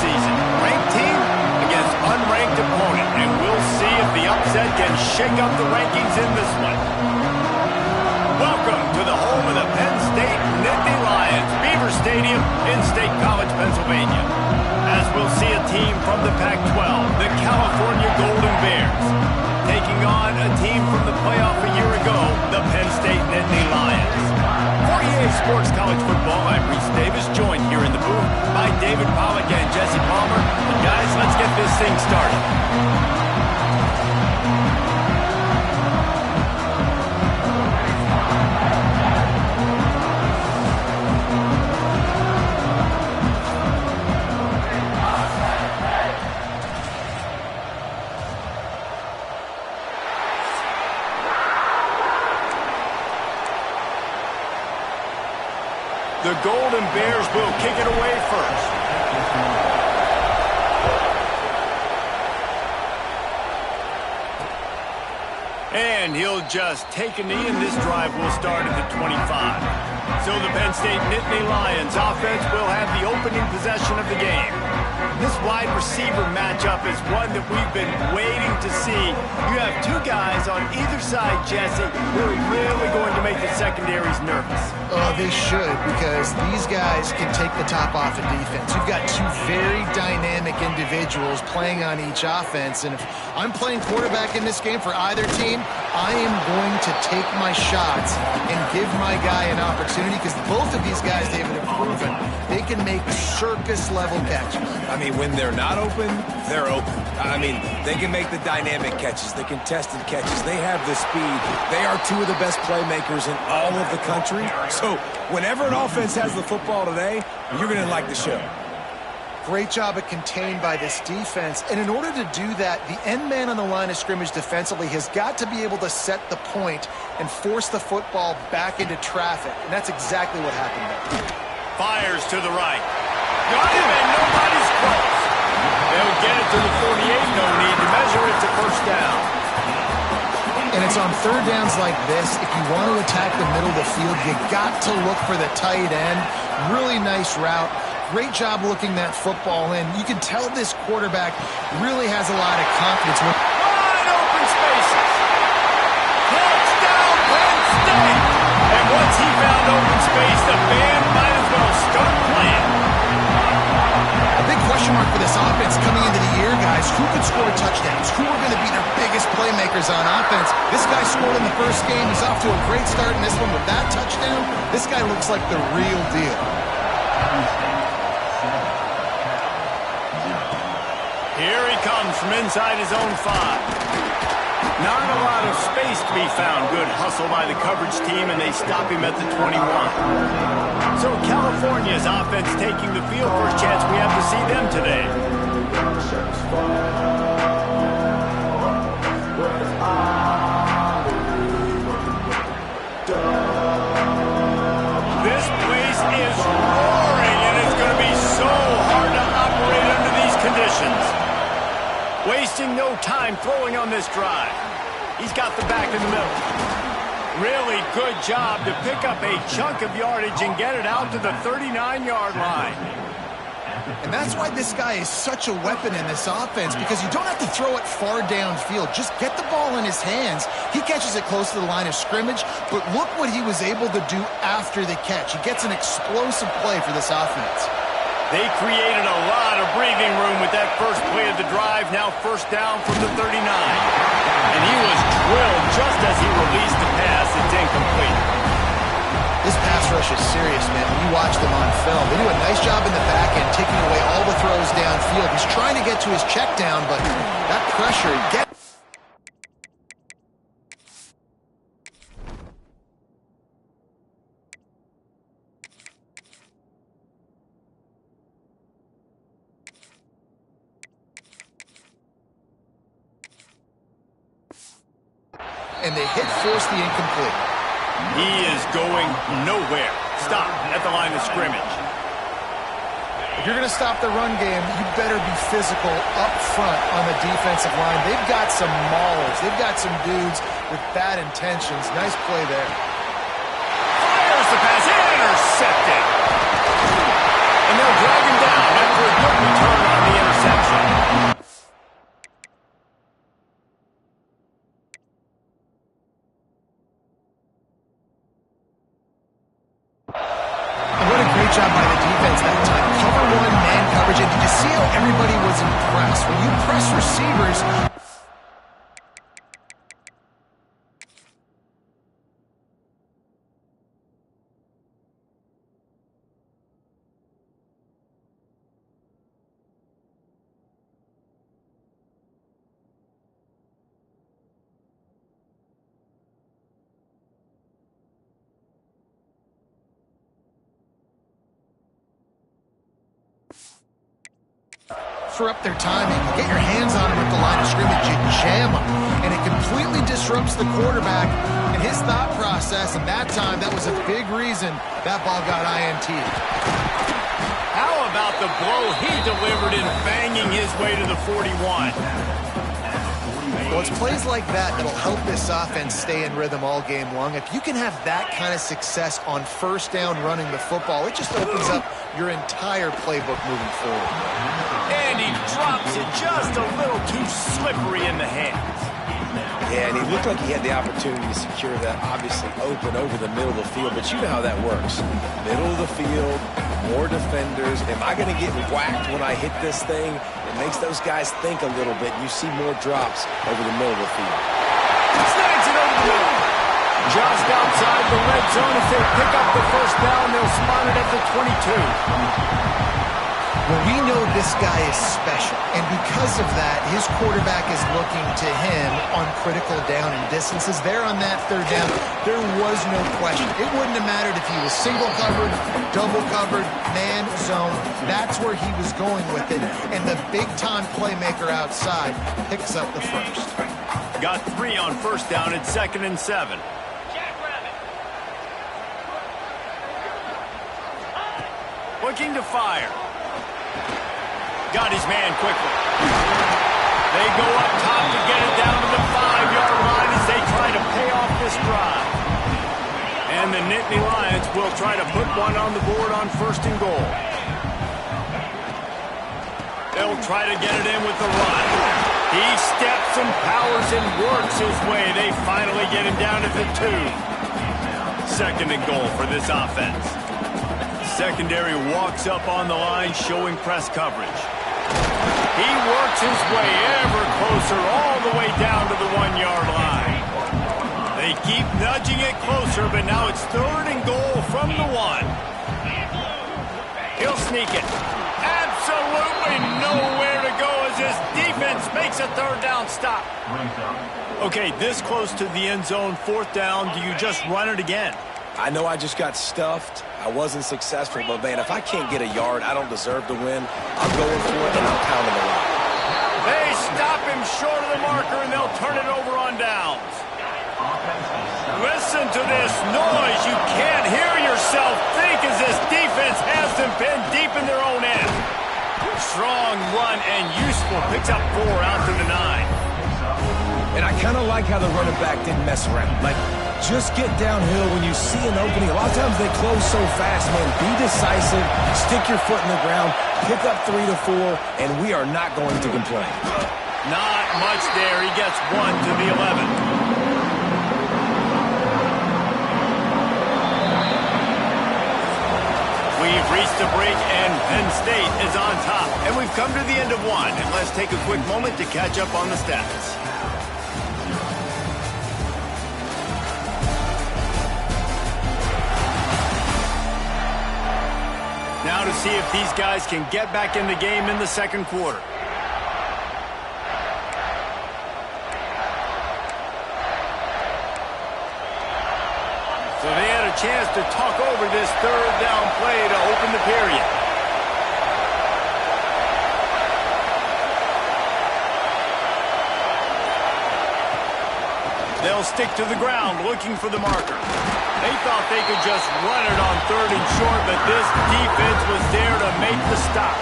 season. Ranked team against unranked opponent, and we'll see if the upset can shake up the rankings in this one. Welcome to the home of the Penn State Nittany Lions, Beaver Stadium in State College, Pennsylvania. As we'll see a team from the Pac-12, the California Golden Bears, taking on a team from the playoff a year ago, the Penn State Nittany Lions. For EA Sports College Football, I'm Reese Davis, joined here in the booth by David Pollack and Jesse Palmer. And guys, let's get this thing started. The Golden Bears will kick it away first. And he'll just take a knee, and this drive will start at the 25. So the Penn State Nittany Lions offense will have the opening possession of the game. This wide receiver matchup is one that we've been waiting to see. You have two guys on either side, Jesse, who are really going to make the secondaries nervous. Oh, they should, because these guys can take the top off of defense. You've got two very dynamic individuals playing on each offense, and if I'm playing quarterback in this game for either team, I am going to take my shots and give my guy an opportunity, because both of these guys, David, have proven they can make circus-level catches. I mean, when they're not open, they're open. I mean, they can make the dynamic catches, the contested catches. They have the speed. They are two of the best playmakers in all of the country. So whenever an offense has the football today, you're going to like the show. Great job at contained by this defense. And in order to do that, the end man on the line of scrimmage defensively has got to be able to set the point and force the football back into traffic. And that's exactly what happened there. Fires to the right. Got him, and nobody's close. They'll get it to the 48. No need to measure it to first down. And it's on third downs like this. If you want to attack the middle of the field, you got to look for the tight end. Really nice route. Great job looking that football in. You can tell this quarterback really has a lot of confidence. Wide open spaces. Touchdown, Penn State. And once he found open space, the band might as well start playing. A big question mark for this offense coming into the year, guys. Who could score touchdowns? Who are going to be their biggest playmakers on offense? This guy scored in the first game. He's off to a great start in this one with that touchdown. This guy looks like the real deal. Here he comes from inside his own 5. Not a lot of space to be found. Good hustle by the coverage team, and they stop him at the 21. So California's offense taking the field. First chance we have to see them today. This place is roaring, and it's going to be so hard to operate under these conditions. Wasting no time throwing on this drive. He's got the back in the middle. Really good job to pick up a chunk of yardage and get it out to the 39-yard line. And that's why this guy is such a weapon in this offense, because you don't have to throw it far downfield. Just get the ball in his hands. He catches it close to the line of scrimmage, but look what he was able to do after the catch. He gets an explosive play for this offense. They created a lot of breathing room with that first play of the drive. Now first down from the 39. And he was drilled just as he released the pass. It's incomplete. This pass rush is serious, man. When you watch them on film, they do a nice job in the back end, taking away all the throws downfield. He's trying to get to his check down, but that pressure gets... And the hit forced the incomplete. He is going nowhere. Stop at the line of scrimmage. If you're going to stop the run game, you better be physical up front on the defensive line. They've got some maulers. They've got some dudes with bad intentions. Nice play there. Fires the pass. Intercepted. And they'll drag him down after a good return When you press receivers, up their timing. You get your hands on him at the line of scrimmage, you jam him, and it completely disrupts the quarterback and his thought process, and that time, that was a big reason that ball got INT'd. How about the blow he delivered in banging his way to the 41? Well, it's plays like that that'll help this offense stay in rhythm all game long. If you can have that kind of success on first down running the football, it just opens up your entire playbook moving forward. And he drops it just a little too slippery in the hands. Yeah, and he looked like he had the opportunity to secure that, obviously open over the middle of the field, but you know how that works. Middle of the field, more defenders. Am I going to get whacked when I hit this thing? It makes those guys think a little bit. You see more drops over the middle of the field. Snags it over the middle. Just outside the red zone. If they pick up the first down, they'll spot it at the 22. Well, we know this guy is special, and because of that, his quarterback is looking to him on critical down and distances. There on that third down, there was no question. It wouldn't have mattered if he was single covered, double covered, man, zone. That's where he was going with it, and the big-time playmaker outside picks up the first. Got 3 on first down at 2nd and 7. Looking to fire. Got his man quickly. They go up top to get it down to the 5-yard line as they try to pay off this drive. And the Nittany Lions will try to put one on the board on 1st and goal. They'll try to get it in with the run. He steps and powers and works his way. They finally get him down to the 2. 2nd and goal for this offense. Secondary walks up on the line, showing press coverage. He works his way ever closer, all the way down to the 1-yard line. They keep nudging it closer, but now it's 3rd and goal from the 1. He'll sneak it. Absolutely nowhere to go as his defense makes a 3rd down stop. Okay, this close to the end zone, 4th down. Do you just run it again? I know I just got stuffed. I wasn't successful, but, man, if I can't get a yard, I don't deserve to win. I'm going for it, and I'm pounding the rock. They stop him short of the marker, and they'll turn it over on downs. Listen to this noise. You can't hear yourself think as this defense has them pinned deep in their own end. Strong run and useful. Picks up 4 out to the 9. And I kind of like how the running back didn't mess around. Like, just get downhill when you see an opening. A lot of times they close so fast, man. Be decisive, stick your foot in the ground, pick up 3 to 4, and we are not going to complain. Not much there. He gets 1 to the 11. We've reached a break, and Penn State is on top. And we've come to the end of 1. And let's take a quick moment to catch up on the stats. Now to see if these guys can get back in the game in the 2nd quarter. So they had a chance to talk over this 3rd down play to open the period. They'll stick to the ground looking for the marker. They thought they could just run it on 3rd and short, but this defense was there to make the stop.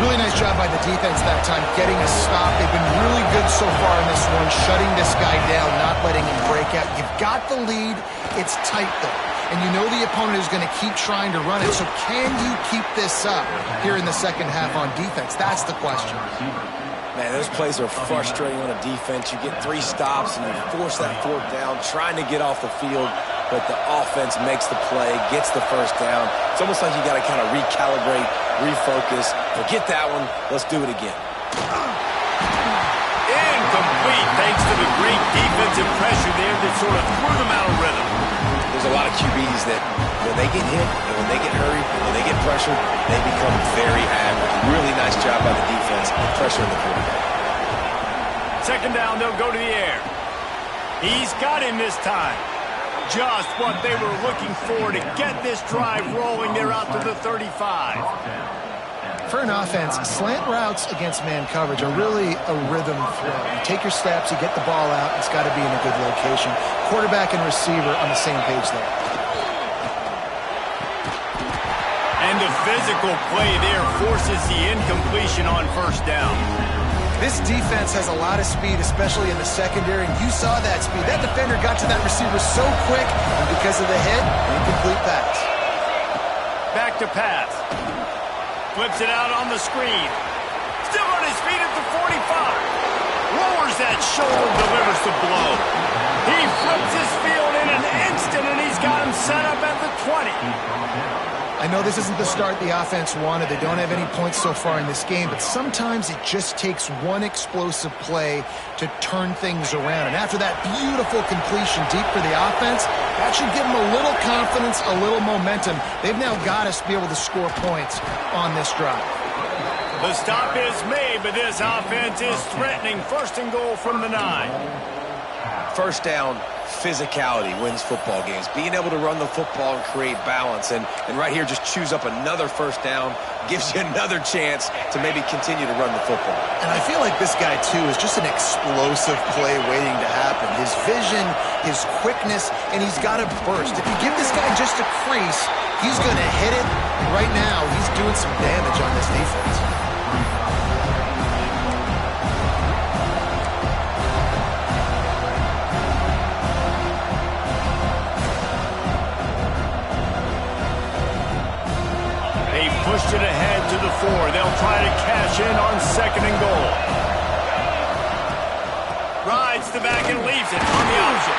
Really nice job by the defense that time, getting a stop. They've been really good so far in this one, shutting this guy down, not letting him break out. You've got the lead. It's tight, though. And you know the opponent is going to keep trying to run it. So can you keep this up here in the 2nd half on defense? That's the question. Man, those plays are frustrating on a defense. You get 3 stops and you force that 4th down, trying to get off the field, but the offense makes the play, gets the first down. It's almost like you got to kind of recalibrate, refocus. Forget that one. Let's do it again. Incomplete, thanks to the great defensive pressure there that sort of threw them out of rhythm. There's a lot of QBs that when they get hit and when they get hurried, when they get pressured, they become very agile. Really nice job by the defense pressuring the quarterback. Second down, they'll go to the air. He's got him this time. Just what they were looking for to get this drive rolling. They're out to the 35. For an offense, slant routes against man coverage are really a rhythm throw. You take your steps, you get the ball out, it's got to be in a good location. Quarterback and receiver on the same page there. And the physical play there forces the incompletion on first down. This defense has a lot of speed, especially in the secondary, and you saw that speed. That defender got to that receiver so quick, and because of the hit, an incomplete pass. Back to pass. Flips it out on the screen. Still on his feet at the 45. Lowers that shoulder, delivers the blow. He flips his field in an instant, and he's got him set up at the 20. I know this isn't the start the offense wanted. They don't have any points so far in this game, but sometimes it just takes one explosive play to turn things around. And after that beautiful completion deep for the offense, that should give them a little confidence, a little momentum. They've now got us to be able to score points on this drive. The stop is made, but this offense is threatening. First and goal from the 9. First down, physicality wins football games. Being able to run the football and create balance. And right here, just choose up another first down, gives you another chance to maybe continue to run the football. And I feel like this guy, too, is just an explosive play waiting to happen. His vision, his quickness, and he's got a burst. If you give this guy just a crease, he's going to hit it. And right now, he's doing some damage on this defense. Pushed it ahead to the 4. They'll try to cash in on second and goal. Rides the back and leaves it on the option.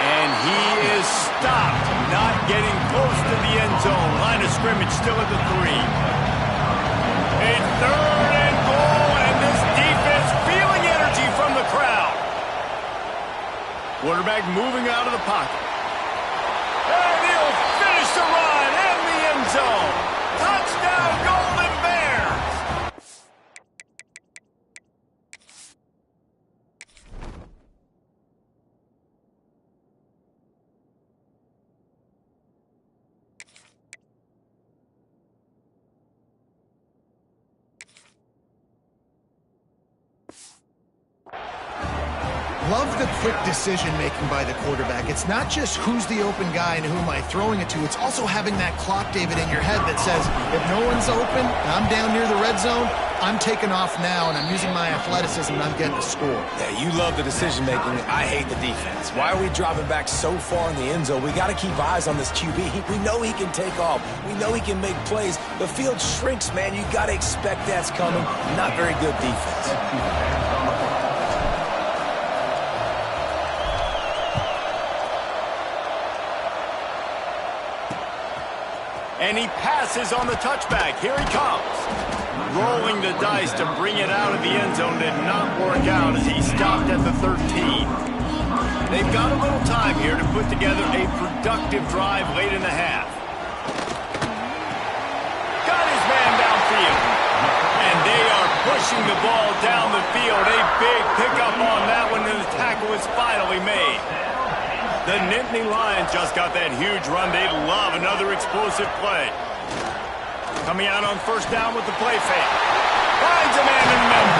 And he is stopped, not getting close to the end zone. Line of scrimmage still at the 3. A third and goal, and this defense feeling energy from the crowd. Quarterback moving out of the pocket. And he'll finish the run in the end zone. Touchdown, Golden Bears! Love the quick decision-making by the quarterback. It's not just who's the open guy and who am I throwing it to. It's also having that clock, David, in your head that says, if no one's open and I'm down near the red zone, I'm taking off now, and I'm using my athleticism, and I'm getting a score. Yeah, you love the decision-making. I hate the defense. Why are we dropping back so far in the end zone? We got to keep eyes on this QB. We know he can take off. We know he can make plays. The field shrinks, man. You got to expect that's coming. Not very good defense. And he passes on the touchback. Here he comes. Rolling the dice to bring it out of the end zone did not work out as he stopped at the 13. They've got a little time here to put together a productive drive late in the half. Got his man downfield. And they are pushing the ball down the field. A big pickup on that one, and the tackle is finally made. The Nittany Lions just got that huge run. They love another explosive play. Coming out on first down with the play fake. Finds a man in the middle.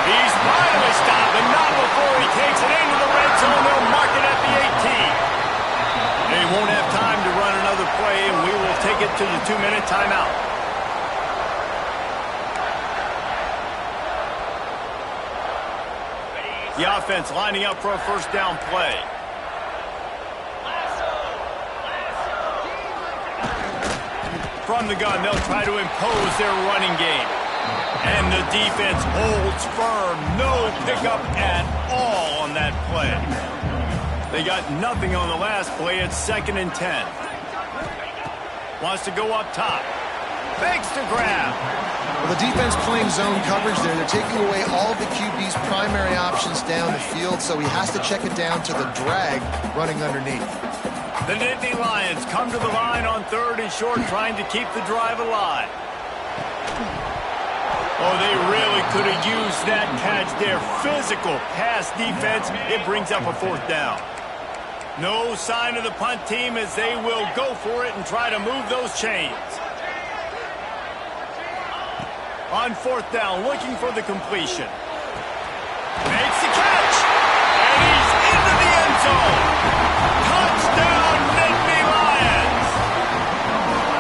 He's finally stopped, but not before he takes it into the red zone. They'll mark it at the 18. They won't have time to run another play, and we will take it to the 2-minute timeout. The offense lining up for a first down play. From the gun, they'll try to impose their running game. And the defense holds firm. No pickup at all on that play. They got nothing on the last play. It's 2nd and 10. Wants to go up top. Fakes to grab. Well, the defense playing zone coverage there. They're taking away all of the QB's primary options down the field, so he has to check it down to the drag running underneath. The Nittany Lions come to the line on 3rd and short, trying to keep the drive alive. Oh, they really could have used that catch there. Physical pass defense. It brings up a 4th down. No sign of the punt team as they will go for it and try to move those chains. On 4th down, looking for the completion. Makes the catch. And he's into the end zone. Touchdown, Nittany Lions.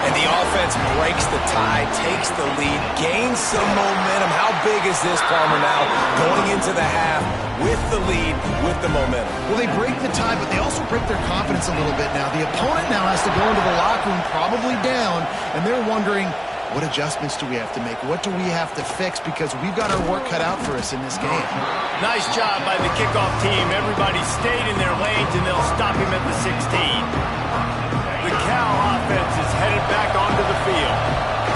And the offense breaks the tie, takes the lead, gains some momentum. How big is this, Palmer, now going into the half with the lead, with the momentum? Well, they break the tie, but they also break their confidence a little bit now. The opponent now has to go into the locker room probably down, and they're wondering, what adjustments do we have to make? What do we have to fix? Because we've got our work cut out for us in this game. Nice job by the kickoff team. Everybody stayed in their lanes, and they'll stop him at the 16. The Cal offense is headed back onto the field.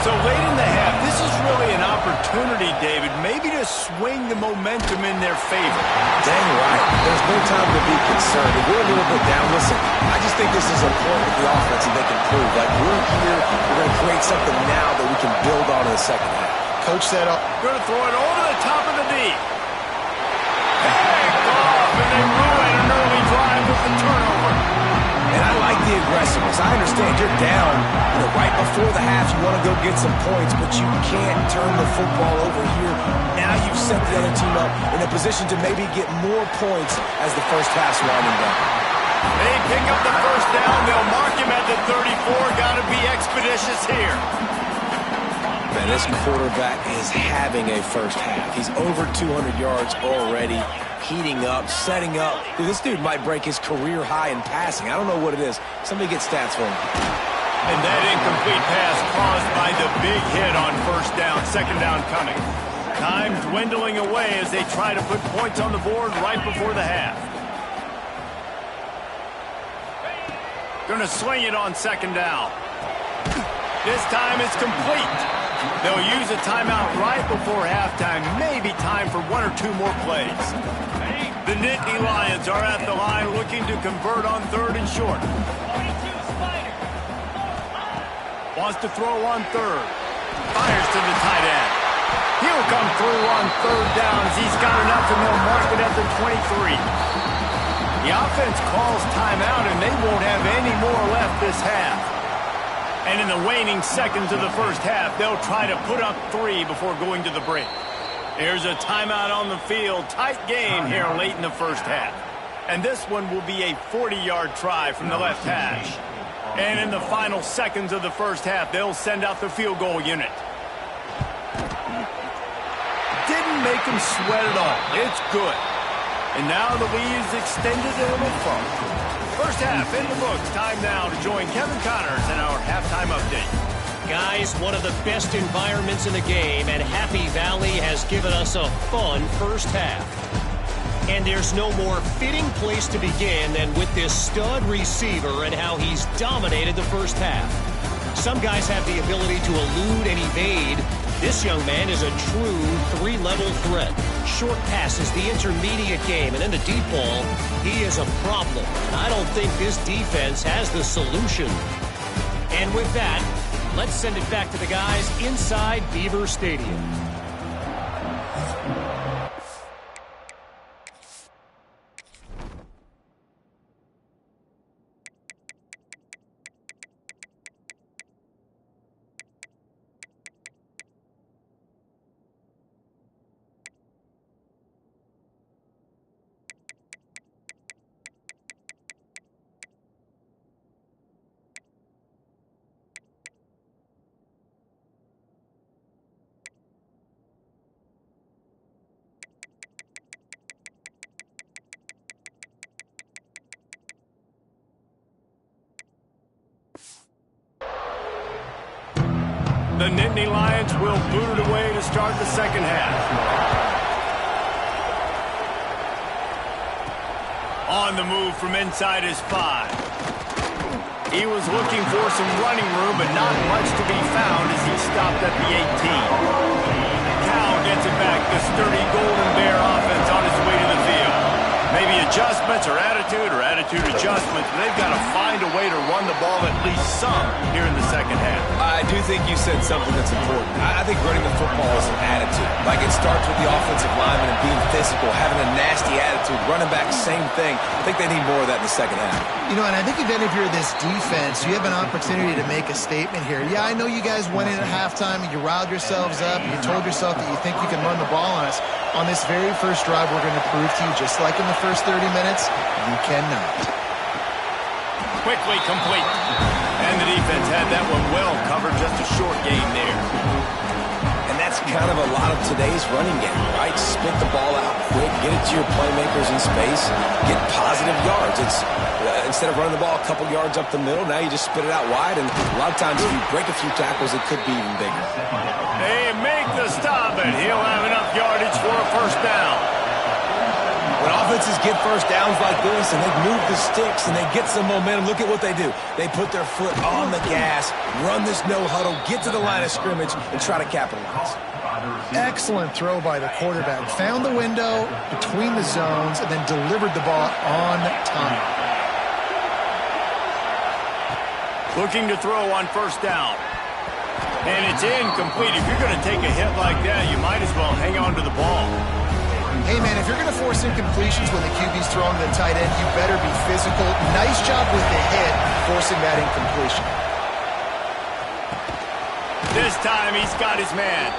So late in the half, this is really an opportunity, David, maybe to swing the momentum in their favor. Dang right. There's no time to be concerned. If we're a little bit down, listen, I just think this is important with the offense and they can prove. Like, we're here, we're going to create something now that we can build on in the second half. Coach said, going to throw it over the top of the knee. Picked off, and they ruin an early drive with the turnover. And I like the aggressiveness. I understand you're down, right before the half. You want to go get some points, but you can't turn the football over here. Now you've set the other team up in a position to maybe get more points as the first half's winding down. They pick up the first down. They'll mark him at the 34. Got to be expeditious here. Man, this quarterback is having a first half. He's over 200 yards already. Heating up, setting up. Dude, this dude might break his career high in passing. I don't know what it is. Somebody get stats for him. And that incomplete pass caused by the big hit on first down. Second down coming. Time dwindling away as they try to put points on the board right before the half. Going to swing it on second down. This time it's complete. They'll use a timeout right before halftime. Maybe time for 1 or 2 more plays. The Nittany Lions are at the line looking to convert on 3rd and short. Wants to throw on 3rd. Fires to the tight end. He'll come through on 3rd down as he's got enough and they'll mark it at the 23. The offense calls timeout and they won't have any more left this half. And in the waning seconds of the first half, they'll try to put up 3 before going to the break. There's a timeout on the field. Tight game here late in the first half. And this one will be a 40-yard try from the left hash. And in the final seconds of the first half, they'll send out the field goal unit. Didn't make them sweat at all. It's good. And now the lead is extended a little further. First half in the books. Time now to join Kevin Connors in our halftime update. Guys, one of the best environments in the game, and Happy Valley has given us a fun first half. And there's no more fitting place to begin than with this stud receiver and how he's dominated the first half. Some guys have the ability to elude and evade. This young man is a true 3-level threat. Short passes, the intermediate game, and then the deep ball, he is a problem. And I don't think this defense has the solution. And with that, let's send it back to the guys inside Beaver Stadium. The Nittany Lions will boot it away to start the second half. On the move from inside his 5. He was looking for some running room, but not much to be found as he stopped at the 18. the sturdy Golden Bear offense on its way to the field. Maybe adjustments or attitude adjustments, but they've got to find a way to run the ball at least some here in the second half. I do think you said something that's important. I think running the football is an attitude. Like, it starts with the offensive lineman and being physical, having a nasty attitude. Running back, same thing. I think they need more of that in the second half. You know, and I think even if you're this defense, you have an opportunity to make a statement here. Yeah, I know you guys went in at halftime and you riled yourselves up and you told yourself that you think you can run the ball on us. On this very first drive, we're going to prove to you, just like in the first 30 minutes, you cannot. Quickly complete. And the defense had that one well covered, just a short gain there. And that's kind of a lot of today's running game, right? Spit the ball out quick, get it to your playmakers in space, get positive yards. It's instead of running the ball a couple yards up the middle, now you just spit it out wide, and a lot of times if you break a few tackles, it could be even bigger. They make the stop, and he'll have enough yardage for a first down. When offenses get first downs like this and they move the sticks and they get some momentum, look at what they do. They put their foot on the gas, run this no huddle, get to the line of scrimmage, and try to capitalize. Excellent throw by the quarterback. Found the window between the zones and then delivered the ball on time. Looking to throw on first down. And it's incomplete. If you're going to take a hit like that, you might as well hang on to the ball. Hey, man, if you're going to force incompletions when the QB's throwing to the tight end, you better be physical. Nice job with the hit, forcing that incompletion. This time he's got his man.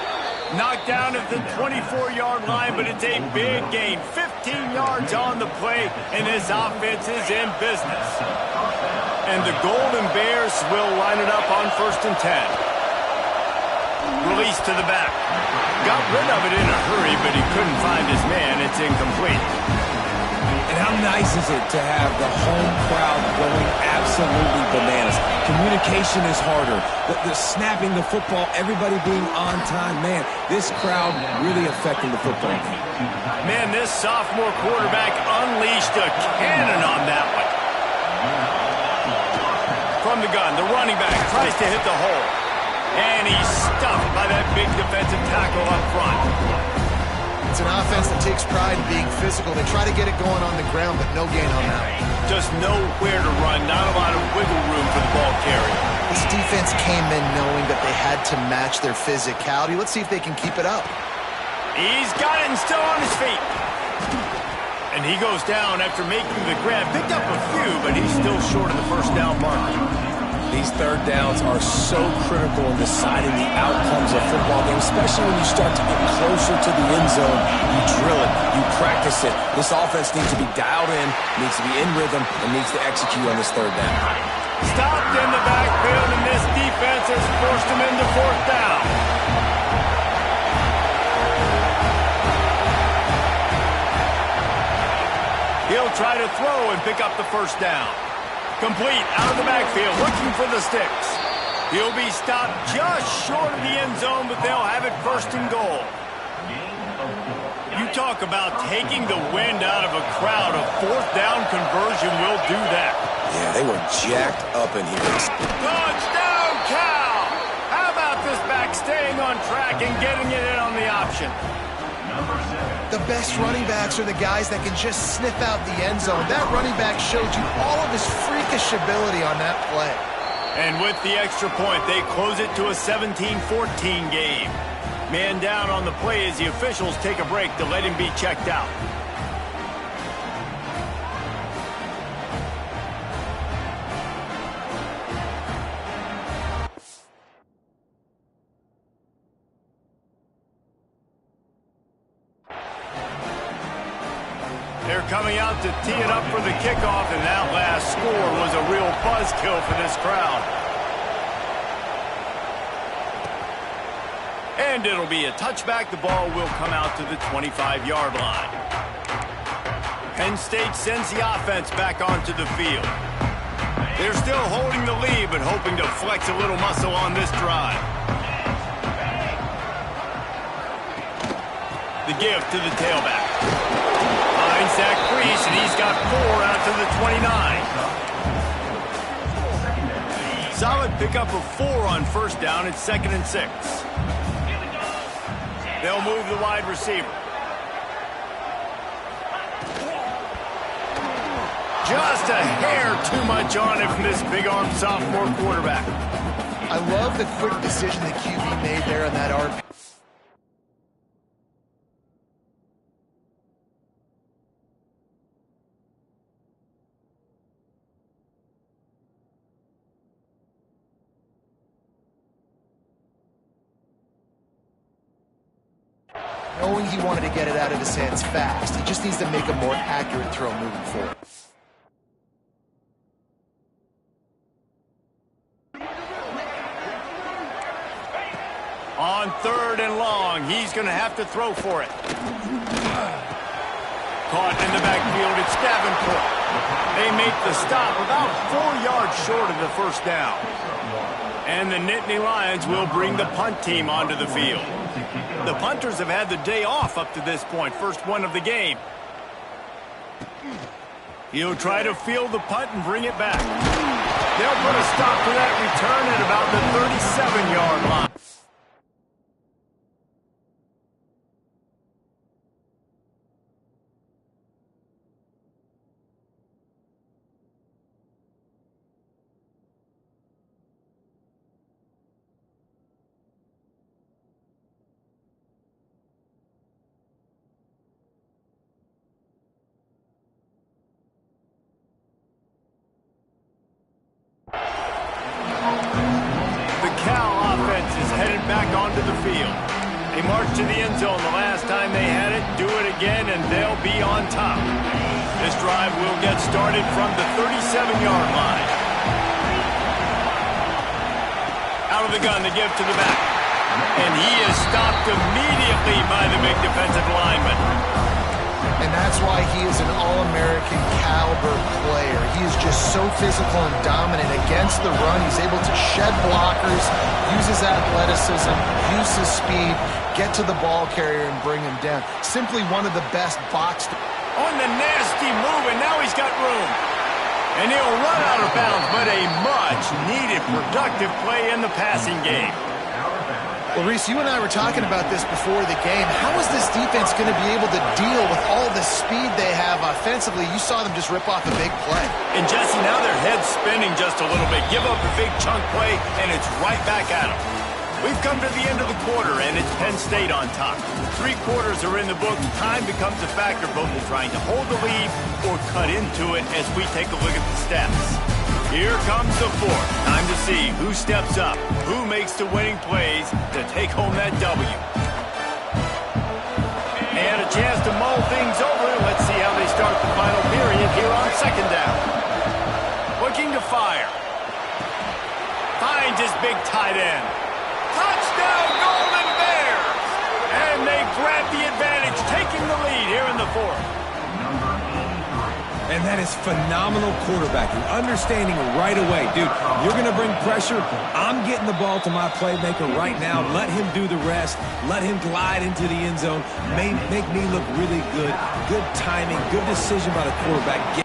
Knocked down at the 24-yard line, but it's a big gain. 15 yards on the play, and this offense is in business. And the Golden Bears will line it up on 1st and 10. Release to the back. Got rid of it in a hurry, but he couldn't find his man. It's incomplete. And how nice is it to have the home crowd going absolutely bananas? Communication is harder. The snapping the football, everybody being on time. Man, this crowd really affecting the football game. Man, this sophomore quarterback unleashed a cannon on that one. From the gun, the running back tries to hit the hole. And he's stuffed by that big defensive tackle up front. It's an offense that takes pride in being physical. They try to get it going on the ground, but no gain on that. Just nowhere to run, not a lot of wiggle room for the ball carrier. This defense came in knowing that they had to match their physicality. Let's see if they can keep it up. He's got it and still on his feet. And he goes down after making the grab. Picked up a few, but he's still short of the first down marker. These third downs are so critical in deciding the outcomes of football games, especially when you start to get closer to the end zone. You drill it, you practice it. This offense needs to be dialed in, needs to be in rhythm, and needs to execute on this third down. Stopped in the backfield, and this defense has forced him into 4th down. He'll try to throw and pick up the first down. Complete out of the backfield, looking for the sticks. He'll be stopped just short of the end zone, but they'll have it 1st and goal. You talk about taking the wind out of a crowd. A 4th down conversion will do that. Yeah, they were jacked up in here. Touchdown, Cal! How about this back staying on track and getting it in on the option? The best running backs are the guys that can just sniff out the end zone. That running back showed you all of his freakish ability on that play. And with the extra point, they close it to a 17-14 game. Man down on the play as the officials take a break to let him be checked out. They're coming out to tee it up for the kickoff, and that last score was a real buzzkill for this crowd. And it'll be a touchback. The ball will come out to the 25-yard line. Penn State sends the offense back onto the field. They're still holding the lead, but hoping to flex a little muscle on this drive. The give to the tailback. Finds that crease, and he's got 4 out to the 29. Solid pickup of 4 on 1st down. It's 2nd and 6. They'll move the wide receiver. Just a hair too much on it from this big-armed sophomore quarterback. I love the quick decision the QB made there on that RP. Knowing he wanted to get it out of his hands fast, he just needs to make a more accurate throw moving forward. On 3rd and long, he's going to have to throw for it. Caught in the backfield, it's Davenport. They make the stop about 4 yards short of the first down. And the Nittany Lions will bring the punt team onto the field. The punters have had the day off up to this point, first one of the game. He'll try to field the punt and bring it back. They'll put a stop to that return at about the 37-yard line. Back onto the field. They march to the end zone the last time they had it, do it again, and they'll be on top. This drive will get started from the 37-yard line. Out of the gun to give to the back. And he is stopped immediately by the big defensive lineman. And that's why he is an All-American caliber player. He is just so physical and dominant against the run. He's able to shed blockers, use his athleticism, use his speed, get to the ball carrier and bring him down. Simply one of the best boxed. On the nasty move, and now he's got room. And he'll run out of bounds, but a much-needed productive play in the passing game. Well, Reese, you and I were talking about this before the game. How is this defense going to be able to deal with all the speed they have offensively? You saw them just rip off a big play. And, Jesse, now their head's spinning just a little bit. Give up a big chunk play, and it's right back at them. We've come to the end of the quarter, and it's Penn State on top. 3 quarters are in the books. Time becomes a factor, both in trying to hold the lead or cut into it as we take a look at the stats. Here comes the 4th. Time to see who steps up, who makes the winning plays to take home that W. And a chance to mull things over. Let's see how they start the final period here on 2nd down. Looking to fire. Finds his big tight end. Touchdown, Golden Bears! And they grab the advantage, taking the lead here in the 4th. And that is phenomenal quarterbacking. Understanding right away, dude, you're going to bring pressure. I'm getting the ball to my playmaker right now. Let him do the rest. Let him glide into the end zone. Make me look really good. Good timing. Good decision by the quarterback.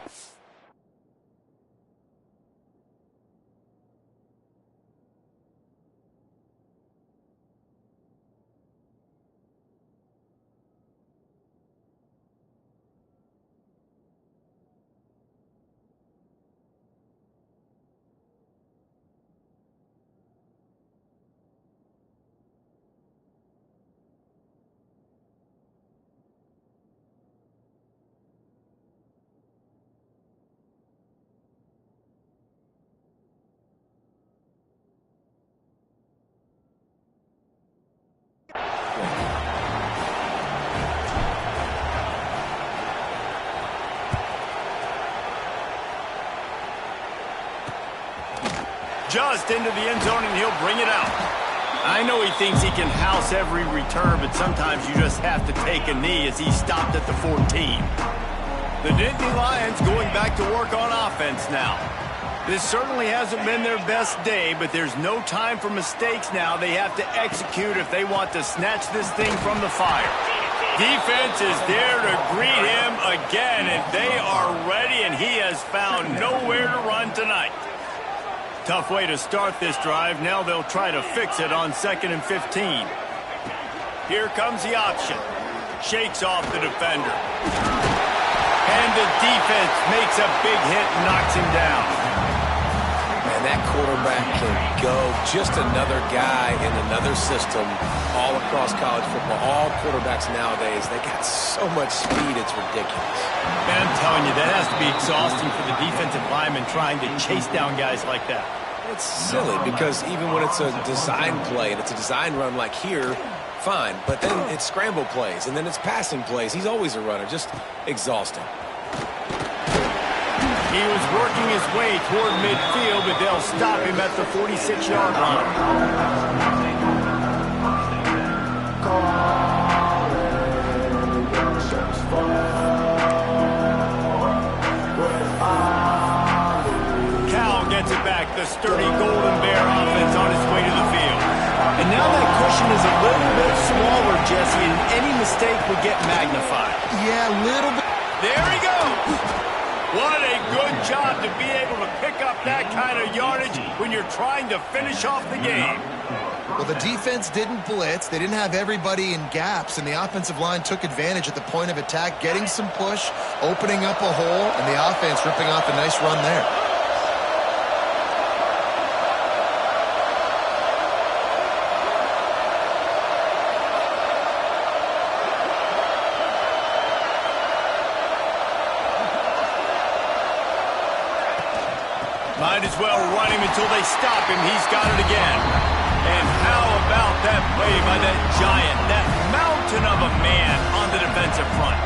Just into the end zone, and he'll bring it out. I know he thinks he can house every return, but sometimes you just have to take a knee as he stopped at the 14. The Nittany Lions going back to work on offense now. This certainly hasn't been their best day, but there's no time for mistakes now. They have to execute if they want to snatch this thing from the fire. Defense is there to greet him again, and they are ready, and he has found nowhere to run tonight. Tough way to start this drive. Now they'll try to fix it on 2nd and 15. Here comes the option. Shakes off the defender. And the defense makes a big hit and knocks him down. And that quarterback can go. Just another guy in another system all across college football. All quarterbacks nowadays, they got so much speed, it's ridiculous. Man, I'm telling you, that has to be exhausting for the defensive lineman trying to chase down guys like that. It's silly because even when it's a design play and it's a design run like here, fine. But then it's scramble plays and then it's passing plays. He's always a runner, just exhausting. He was working his way toward midfield, but they'll stop him at the 46-yard line. Cal gets it back. The sturdy Golden Bear offense on its way to the field. And now that cushion is a little bit smaller, Jesse, and any mistake would get magnified. Yeah, a little bit. There he goes. What a good job to be able to pick up that kind of yardage when you're trying to finish off the game. Well, the defense didn't blitz. They didn't have everybody in gaps, and the offensive line took advantage at the point of attack, getting some push, opening up a hole, and the offense ripping off a nice run there. Might as well run him until they stop him. He's got it again. And how about that play by that giant, that mountain of a man on the defensive front?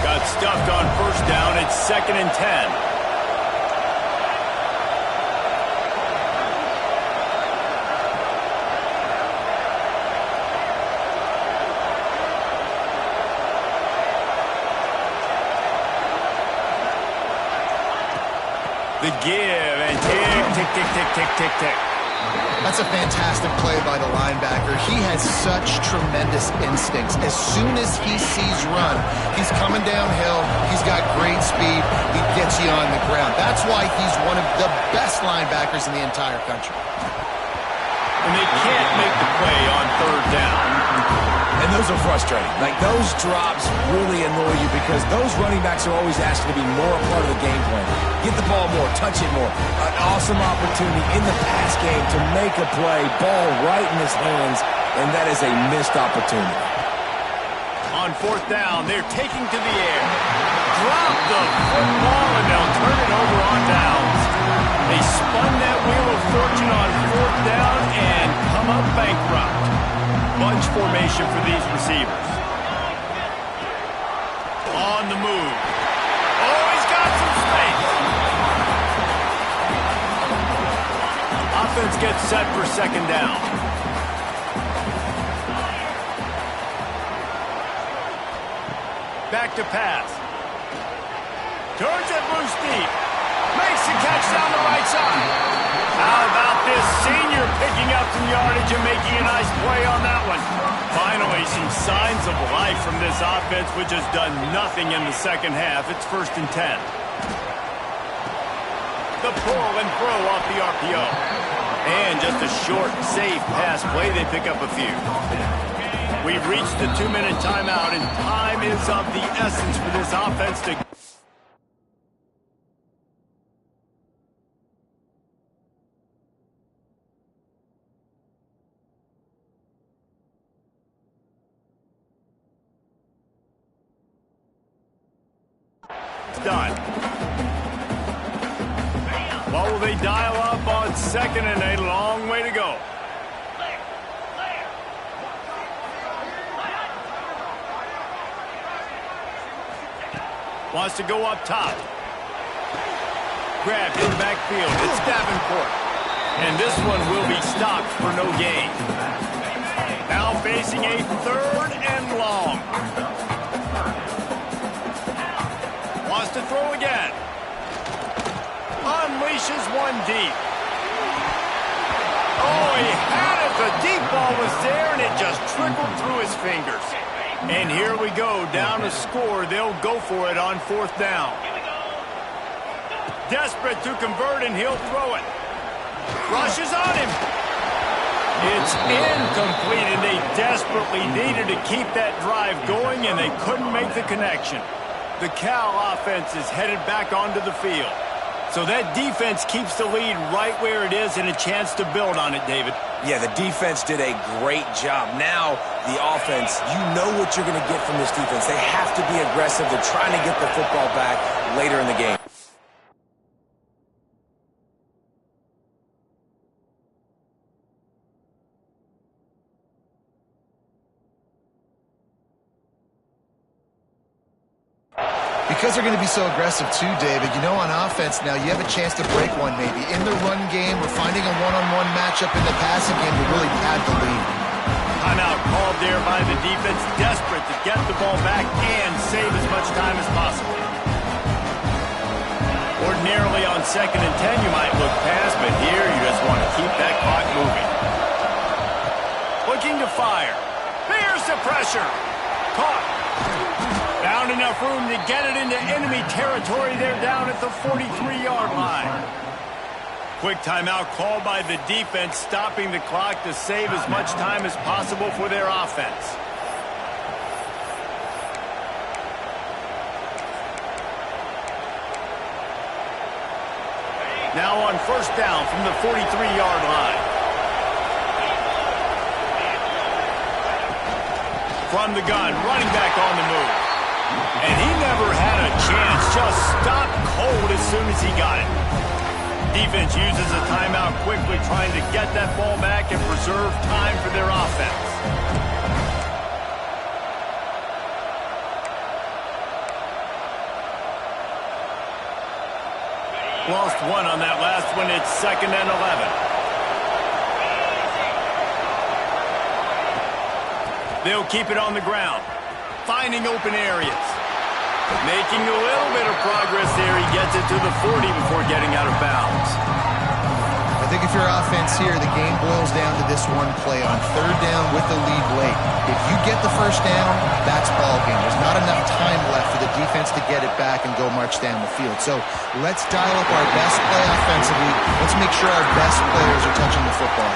Got stuffed on first down. It's 2nd and 10. The give and tick, tick, tick, tick, tick, tick, tick. That's a fantastic play by the linebacker. He has such tremendous instincts. As soon as he sees run, he's coming downhill. He's got great speed. He gets you on the ground. That's why he's one of the best linebackers in the entire country. And they can't make the play on 3rd down. And those are frustrating. Like, those drops really annoy you because those running backs are always asked to be more a part of the game plan. Get the ball more, touch it more. An awesome opportunity in the pass game to make a play, ball right in his hands, and that is a missed opportunity. On 4th down, they're taking to the air. Drop the football, and they'll turn it over on downs. They spun that wheel of fortune on 4th down and come up bankrupt. Bunch formation for these receivers. On the move. Oh, he's got some space. Offense gets set for 2nd down. Back to pass. Turns it loose deep. Makes the catch down the right side. How about this senior picking up some yardage and making a nice play on that one? Finally, some signs of life from this offense, which has done nothing in the 2nd half. It's 1st and 10. The pull and throw off the RPO. And just a short, safe pass play. They pick up a few. We've reached the 2-minute timeout, and time is of the essence for this offense to... done. What will they dial up on 2nd and 8? Long way to go. Wants to go up top. Grabbed in backfield. It's Davenport. And this one will be stopped for no gain. Now facing a 3rd and long. Wants to throw again. Unleashes one deep. Oh, he had it. The deep ball was there, and it just trickled through his fingers. And here we go, down to score. They'll go for it on 4th down. Desperate to convert, and he'll throw it. Rushes on him. It's incomplete, and they desperately needed to keep that drive going, and they couldn't make the connection. The Cal offense is headed back onto the field. So that defense keeps the lead right where it is and a chance to build on it, David. Yeah, the defense did a great job. Now, the offense, you know what you're going to get from this defense. They have to be aggressive. They're trying to get the football back later in the game. Because they're going to be so aggressive too, David, you know, on offense now you have a chance to break one maybe. In the run game or finding a one-on-one matchup in the passing game to really pad the lead. Timeout called there by the defense, desperate to get the ball back and save as much time as possible. Ordinarily on 2nd and 10 you might look past, but here you just want to keep that clock moving. Looking to fire. There's the pressure. Caught. Found enough room to get it into enemy territory. They're down at the 43-yard line. Quick timeout called by the defense, stopping the clock to save as much time as possible for their offense. Now on 1st down from the 43-yard line. From the gun, running back on the move. And he never had a chance, just stopped cold as soon as he got it. Defense uses a timeout quickly, trying to get that ball back and preserve time for their offense. Lost one on that last one. It's 2nd and 11. They'll keep it on the ground. Finding open areas. Making a little bit of progress there. He gets it to the 40 before getting out of bounds. I think if you're offense here, the game boils down to this one play on 3rd down with the lead late. If you get the 1st down, that's ball game. There's not enough time left for the defense to get it back and go march down the field. So let's dial up our best play offensively. Let's make sure our best players are touching the football.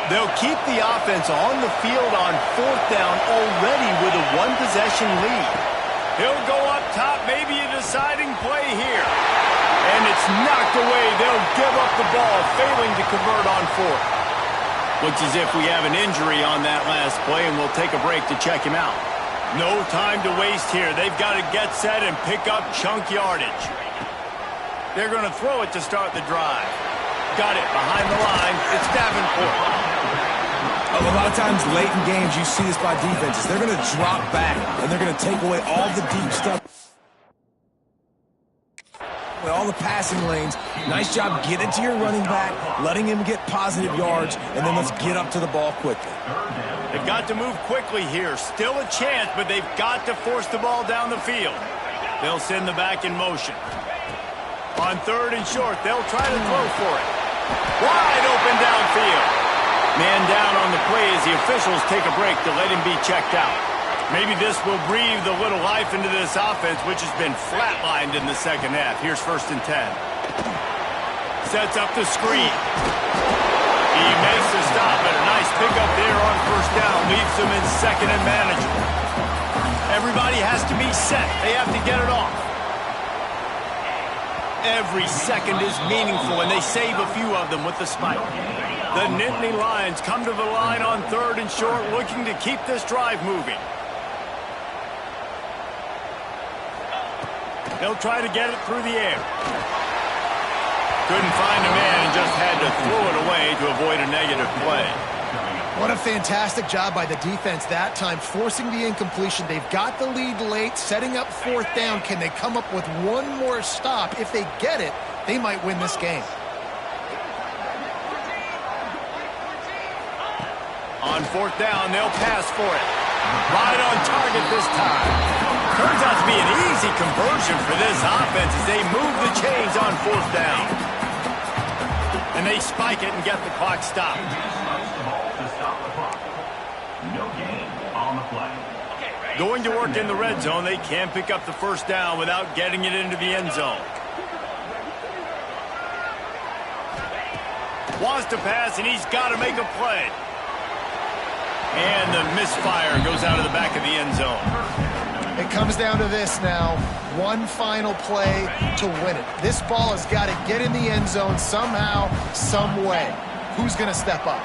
They'll keep the offense on the field on 4th down already with a one-possession lead. He'll go up top, maybe a deciding play here. And it's knocked away. They'll give up the ball, failing to convert on 4th. Looks as if we have an injury on that last play, and we'll take a break to check him out. No time to waste here. They've got to get set and pick up chunk yardage. They're going to throw it to start the drive. Got it behind the line. It's Davenport. A lot of times late in games, you see this by defenses. They're going to drop back, and they're going to take away all the deep stuff. With all the passing lanes, nice job getting to your running back, letting him get positive yards, and then let's get up to the ball quickly. They've got to move quickly here. Still a chance, but they've got to force the ball down the field. They'll send the back in motion. On 3rd and short, they'll try to throw for it. Wide open downfield. Man down on the play as the officials take a break to let him be checked out. Maybe this will breathe a little life into this offense, which has been flatlined in the 2nd half. Here's 1st and 10. Sets up the screen. He makes the stop, and a nice pickup there on 1st down. Leaves them in 2nd and manageable. Everybody has to be set. They have to get it off. Every second is meaningful, and they save a few of them with the spike. The Nittany Lions come to the line on 3rd and short, looking to keep this drive moving. They'll try to get it through the air. Couldn't find a man and just had to throw it away to avoid a negative play. What a fantastic job by the defense that time, forcing the incompletion. They've got the lead late, setting up 4th down. Can they come up with one more stop? If they get it, they might win this game. On 4th down, they'll pass for it. Right on target this time. Turns out to be an easy conversion for this offense as they move the chains on 4th down. And they spike it and get the clock stopped. Going to work in the red zone, they can't pick up the first down without getting it into the end zone. Wants to pass, and he's got to make a play. And the misfire goes out of the back of the end zone. It comes down to this now. One final play to win it. This ball has got to get in the end zone somehow, some way. Who's going to step up?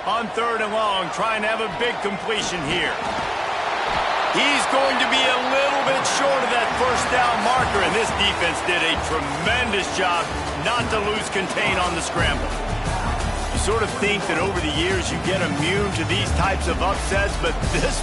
On 3rd and long, trying to have a big completion here. He's going to be a little bit short of that first down marker, and this defense did a tremendous job not to lose contain on the scramble. You sort of think that over the years you get immune to these types of upsets, but this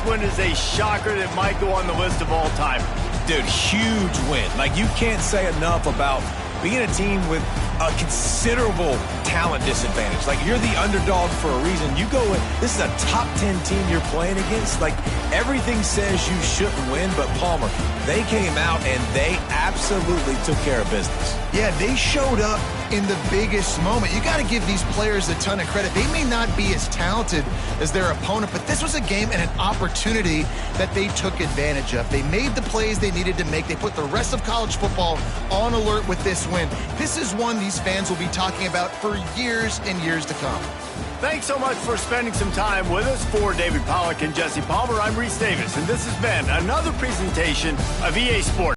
one is a shocker that might go on the list of all time. Dude, huge win. Like, you can't say enough about being a team with a considerable talent disadvantage. Like, you're the underdog for a reason. You go in, this is a top 10 team you're playing against. Like, everything says you shouldn't win, but Palmer, they came out and they absolutely took care of business. Yeah, they showed up in the biggest moment. You got to give these players a ton of credit. They may not be as talented as their opponent, but this was a game and an opportunity that they took advantage of. They made the plays they needed to make. They put the rest of college football on alert with this win. This is one these fans will be talking about for years and years to come. Thanks so much for spending some time with us. For David Pollack and Jesse Palmer, I'm Reese Davis, and this has been another presentation of EA Sports.